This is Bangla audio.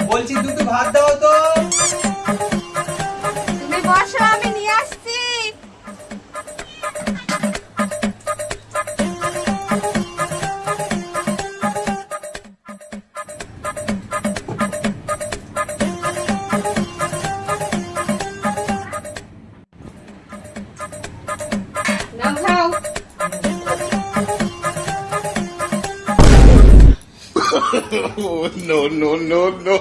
বলছি দুটো ভাত দাও তো। তুমি বসো, আমি নিয়ে আসছি। নাও খাও। No, no, no, no.